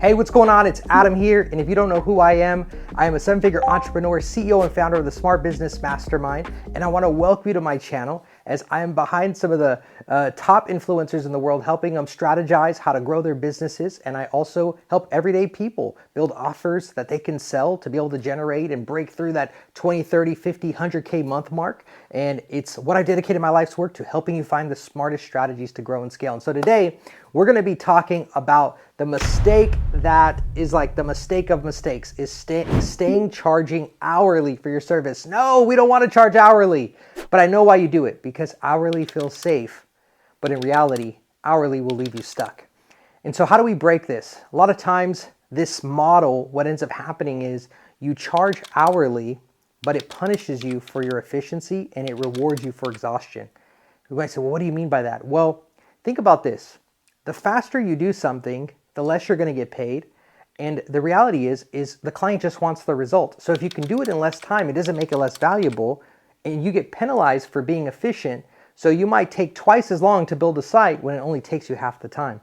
Hey, what's going on? It's Adam here, and if you don't know who I am a seven-figure entrepreneur, CEO, and founder of the Smart Business Mastermind, and I want to welcome you to my channel as I am behind some of the top influencers in the world, helping them strategize how to grow their businesses, and I also help everyday people build offers that they can sell to be able to generate and break through that 20, 30, 50, 100K month mark, and it's what I dedicated my life's work to, helping you find the smartest strategies to grow and scale. And so today, we're going to be talking about the mistake that is like the mistake of mistakes, is staying charging hourly for your service. No, we don't want to charge hourly, but I know why you do it, because hourly feels safe, but in reality, hourly will leave you stuck. And so how do we break this? A lot of times this model, what ends up happening is you charge hourly, but it punishes you for your efficiency and it rewards you for exhaustion. You might say, well, what do you mean by that? Well, think about this. The faster you do something, the less you're going to get paid. And the reality is the client just wants the result. So if you can do it in less time, it doesn't make it less valuable, and you get penalized for being efficient. So you might take twice as long to build a site when it only takes you half the time.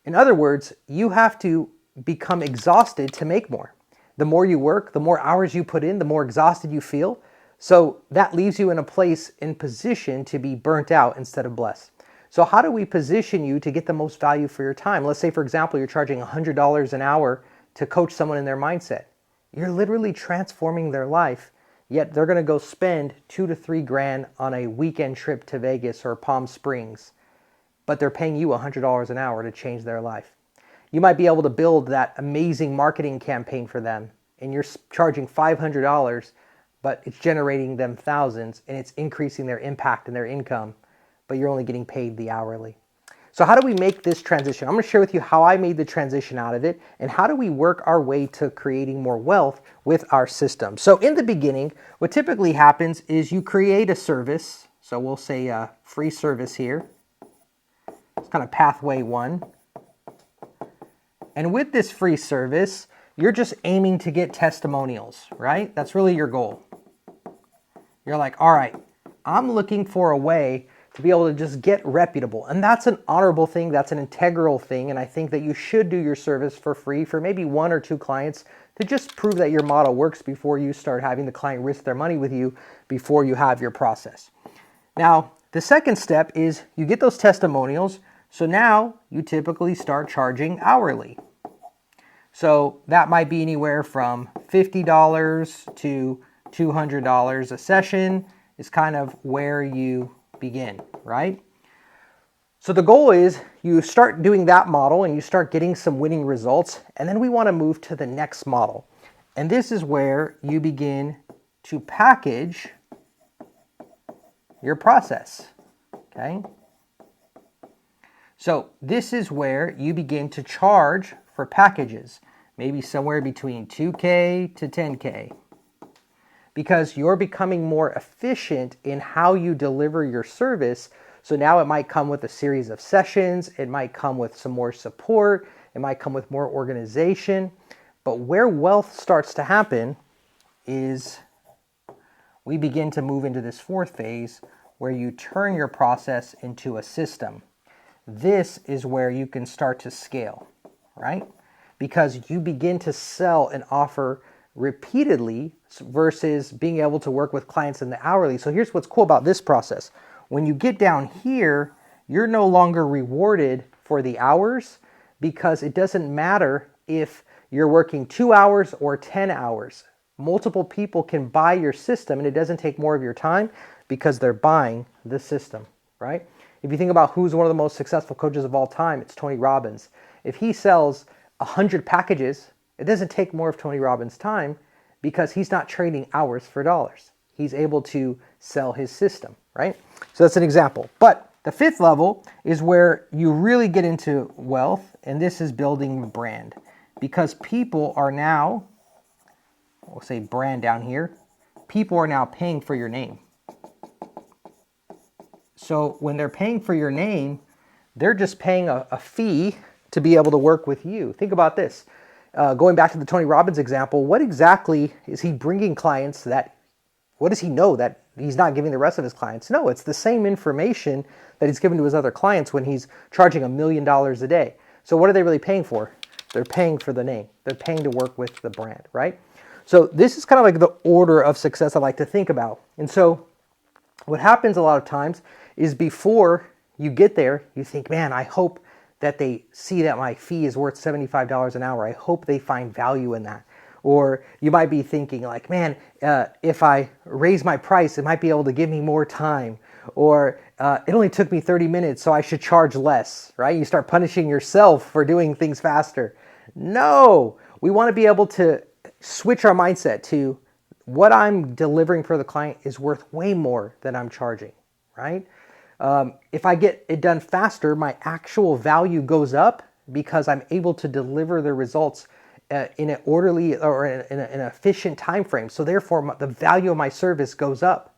In other words, you have to become exhausted to make more. The more you work, the more hours you put in, the more exhausted you feel. So that leaves you in a place, in position to be burnt out instead of blessed. So how do we position you to get the most value for your time? Let's say, for example, you're charging $100 an hour to coach someone in their mindset. You're literally transforming their life, yet they're going to go spend $2 to $3 grand on a weekend trip to Vegas or Palm Springs, but they're paying you $100 an hour to change their life. You might be able to build that amazing marketing campaign for them, and you're charging $500, but it's generating them thousands, and it's increasing their impact and their income, but you're only getting paid the hourly. So how do we make this transition? I'm going to share with you how I made the transition out of it, and how do we work our way to creating more wealth with our system. So in the beginning, what typically happens is you create a service. So we'll say a free service here. It's kind of pathway one. And with this free service, you're just aiming to get testimonials, right? That's really your goal. You're like, all right, I'm looking for a way to be able to just get reputable. And that's an honorable thing. That's an integral thing. And I think that you should do your service for free for maybe 1 or 2 clients to just prove that your model works before you start having the client risk their money with you before you have your process. Now, the second step is you get those testimonials. So now you typically start charging hourly. So that might be anywhere from $50 to $200 a session is kind of where you begin, right? So the goal is you start doing that model and you start getting some winning results, and then we want to move to the next model. And this is where you begin to package your process, okay? So this is where you begin to charge for packages, maybe somewhere between 2K to 10K. Because you're becoming more efficient in how you deliver your service. So now it might come with a series of sessions, it might come with some more support, it might come with more organization. But where wealth starts to happen is we begin to move into this fourth phase where you turn your process into a system. This is where you can start to scale, right? Because you begin to sell and offer repeatedly versus being able to work with clients in the hourly. So here's what's cool about this process. When you get down here, you're no longer rewarded for the hours, because it doesn't matter if you're working 2 hours or 10 hours. Multiple people can buy your system and it doesn't take more of your time because they're buying the system, right? If you think about who's one of the most successful coaches of all time, it's Tony Robbins. If he sells 100 packages, it doesn't take more of Tony Robbins' time because he's not trading hours for dollars. He's able to sell his system, right? So that's an example. But the fifth level is where you really get into wealth, and this is building brand. Because people are now, we'll say brand down here, people are now paying for your name. So when they're paying for your name, they're just paying a fee to be able to work with you. Think about this. Going back to the Tony Robbins example, what exactly is he bringing clients that, what does he know that he's not giving the rest of his clients? No, it's the same information that he's given to his other clients when he's charging $1 million a day. So what are they really paying for? They're paying for the name. They're paying to work with the brand, right? So this is kind of like the order of success I like to think about. And so what happens a lot of times is before you get there, you think, man, I hope that they see that my fee is worth $75 an hour. I hope they find value in that. Or you might be thinking like, man, if I raise my price, it might be able to give me more time. Or it only took me 30 minutes, so I should charge less, right? You start punishing yourself for doing things faster. No, we want to be able to switch our mindset to what I'm delivering for the client is worth way more than I'm charging, right? If I get it done faster, my actual value goes up because I'm able to deliver the results in an orderly or in an efficient time frame. So therefore, the value of my service goes up.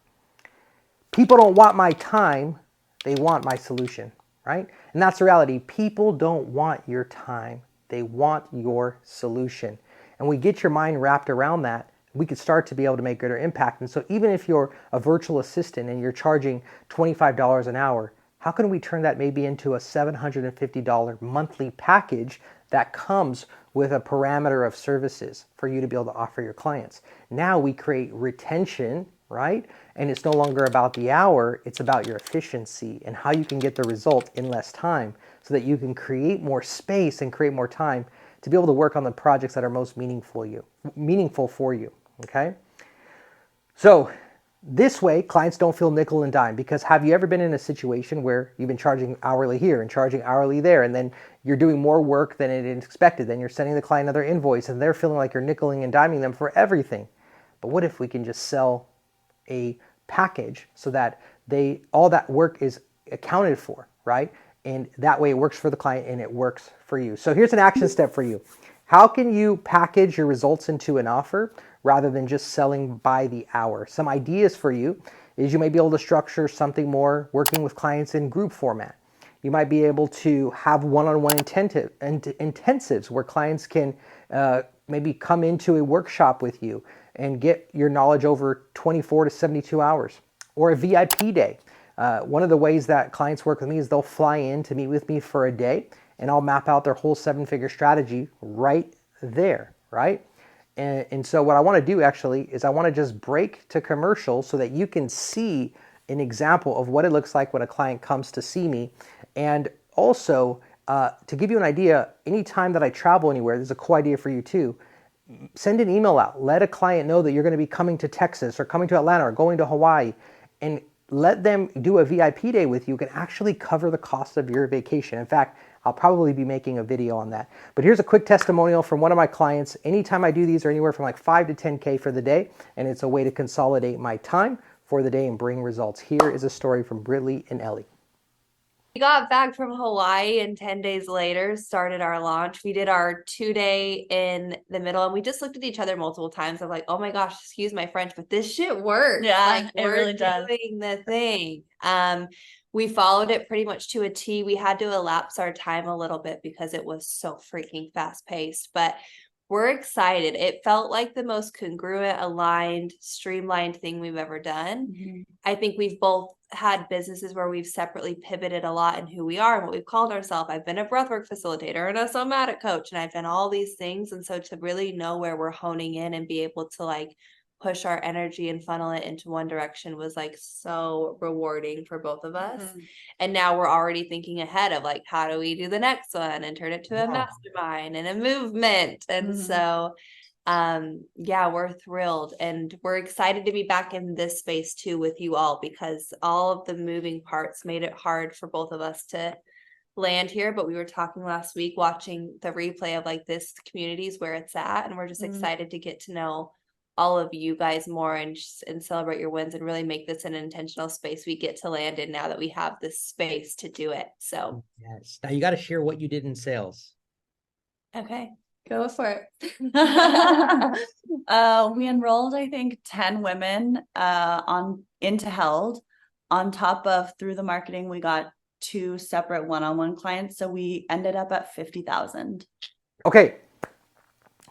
People don't want my time, they want my solution, right? And that's the reality. People don't want your time, they want your solution. And we get your mind wrapped around that, we could start to be able to make greater impact. And so even if you're a virtual assistant and you're charging $25 an hour, how can we turn that maybe into a $750 monthly package that comes with a parameter of services for you to be able to offer your clients? Now we create retention, right? And it's no longer about the hour, it's about your efficiency and how you can get the result in less time so that you can create more space and create more time to be able to work on the projects that are most meaningful for you, okay? So this way, clients don't feel nickel and dime, because have you ever been in a situation where you've been charging hourly here and charging hourly there, and then you're doing more work than it is expected, then you're sending the client another invoice and they're feeling like you're nickeling and diming them for everything. But what if we can just sell a package so that all that work is accounted for, right? And that way it works for the client and it works for you. So here's an action step for you. How can you package your results into an offer rather than just selling by the hour? Some ideas for you is you may be able to structure something more working with clients in group format. You might be able to have one-on-one intensives where clients can maybe come into a workshop with you and get your knowledge over 24 to 72 hours. Or a VIP day. One of the ways that clients work with me is they'll fly in to meet with me for a day, and I'll map out their whole 7-figure strategy right there, right? And so what I want to do actually is I want to just break to commercial so that you can see an example of what it looks like when a client comes to see me. And also, to give you an idea, anytime that I travel anywhere, there's a cool idea for you too. Send an email out. Let a client know that you're going to be coming to Texas or coming to Atlanta or going to Hawaii, and let them do a VIP day with you. You can actually cover the cost of your vacation. In fact, I'll probably be making a video on that. But here's a quick testimonial from one of my clients. Anytime I do these, are anywhere from like 5 to 10K for the day, and it's a way to consolidate my time for the day and bring results. Here is a story from Britley and Ellie. We got back from Hawaii and 10 days later started our launch. We did our 2-day in the middle, and we just looked at each other multiple times. I'm like, oh my gosh, excuse my French, but this shit works. Yeah, like, it really does. Doing the thing. We followed it pretty much to a T. We had to elapse our time a little bit because it was so freaking fast paced, but we're excited. It felt like the most congruent, aligned, streamlined thing we've ever done. Mm-hmm. I think we've both had businesses where we've separately pivoted a lot in who we are and what we've called ourselves. I've been a breathwork facilitator and a somatic coach, and I've done all these things. And so to really know where we're honing in and be able to like push our energy and funnel it into one direction was like so rewarding for both of us. Mm-hmm. And now we're already thinking ahead of like, how do we do the next one and turn it to a mastermind and a movement? And so yeah, we're thrilled, and we're excited to be back in this space too with you all, because all of the moving parts made it hard for both of us to land here. But we were talking last week, watching the replay of like this communities where it's at, and we're just excited to get to know all of you guys more and celebrate your wins and really make this an intentional space we get to land in now that we have this space to do it. So yes, now you got to share what you did in sales. Okay. Go for it. We enrolled, I think, 10 women into Held. On top of, through the marketing, we got 2 separate one-on-one clients. So we ended up at 50,000. Okay.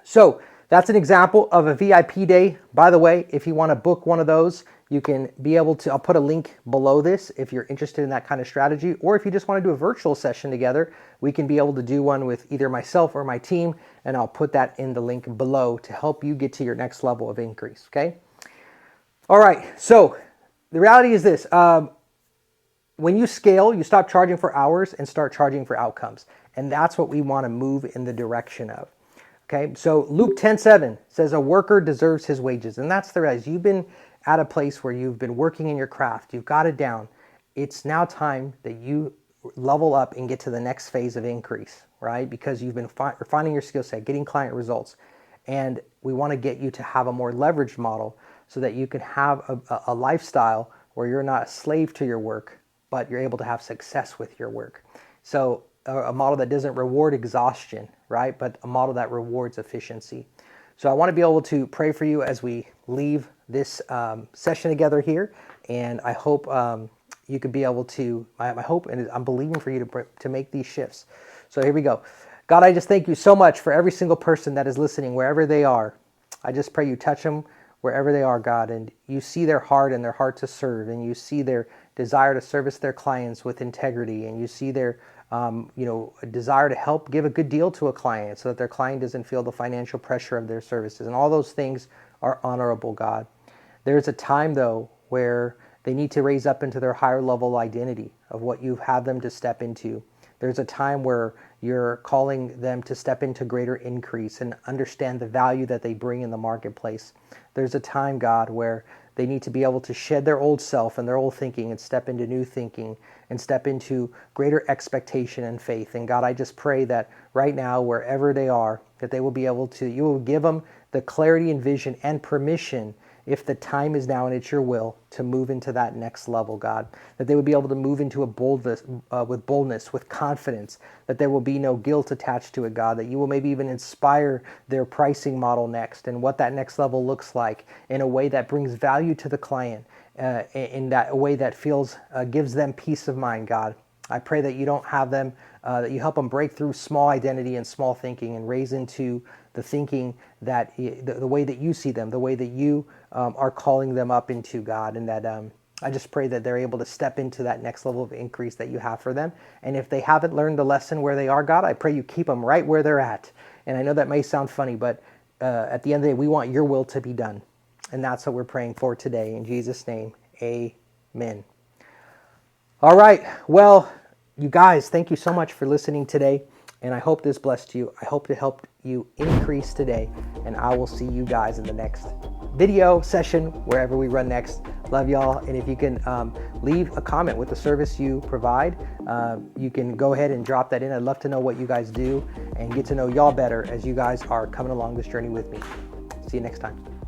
So that's an example of a VIP day. By the way, if you want to book one of those, you can be able to, I'll put a link below this if you're interested in that kind of strategy, or if you just want to do a virtual session together, we can be able to do one with either myself or my team, and I'll put that in the link below to help you get to your next level of increase, okay? All right, so the reality is this. When you scale, you stop charging for hours and start charging for outcomes. And that's what we want to move in the direction of. Okay, so Luke 10:7 says a worker deserves his wages. And that's the reality. You've been at a place where you've been working in your craft. You've got it down. It's now time that you level up and get to the next phase of increase, right? Because you've been refining your skill set, getting client results. And we want to get you to have a more leveraged model so that you can have a lifestyle where you're not a slave to your work, but you're able to have success with your work. So a model that doesn't reward exhaustion, right? But a model that rewards efficiency. So I want to be able to pray for you as we leave this session together here. And I hope you could be able to, my hope, and I'm believing for you to make these shifts. So here we go. God, I just thank you so much for every single person that is listening, wherever they are. I just pray you touch them wherever they are, God, and you see their heart and their heart to serve, and you see their desire to service their clients with integrity, and you see their a desire to help give a good deal to a client so that their client doesn't feel the financial pressure of their services. And all those things are honorable, God. There's a time, though, where they need to raise up into their higher level identity of what you have them to step into. There's a time where you're calling them to step into greater increase and understand the value that they bring in the marketplace. There's a time, God, where they need to be able to shed their old self and their old thinking and step into new thinking and step into greater expectation and faith. And God, I just pray that right now, wherever they are, that they will be able to, you will give them the clarity and vision and permission, if the time is now and it's your will, to move into that next level, God. That they would be able to move into a boldness, with boldness, with confidence, that there will be no guilt attached to it, God. That you will maybe even inspire their pricing model next and what that next level looks like in a way that brings value to the client, in that way that feels, gives them peace of mind, God. I pray that you don't have them, that you help them break through small identity and small thinking and raise into the thinking that the way that you see them, the way that you are calling them up into, God. And that I just pray that they're able to step into that next level of increase that you have for them. And if they haven't learned the lesson where they are, God, I pray you keep them right where they're at. And I know that may sound funny, but at the end of the day, we want your will to be done. And that's what we're praying for today. In Jesus' name, amen. All right. Well, you guys, thank you so much for listening today. And I hope this blessed you. I hope it helped you increase today. And I will see you guys in the next video session, wherever we run next. Love y'all. And if you can leave a comment with the service you provide, you can go ahead and drop that in. I'd love to know what you guys do and get to know y'all better as you guys are coming along this journey with me. See you next time.